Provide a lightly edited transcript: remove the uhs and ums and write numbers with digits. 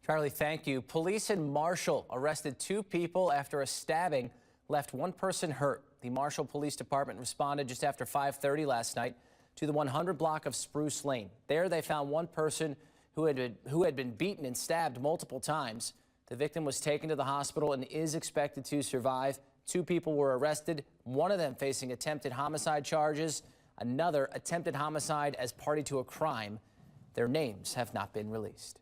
Charlie, thank you. Police in Marshall arrested two people after a stabbing left one person hurt. The Marshall Police Department responded just after 5:30 last night to the 100 block of Spruce Lane. There they found one person who had been beaten and stabbed multiple times. The victim was taken to the hospital and is expected to survive. Two people were arrested, one of them facing attempted homicide charges, another attempted homicide as party to a crime. Their names have not been released.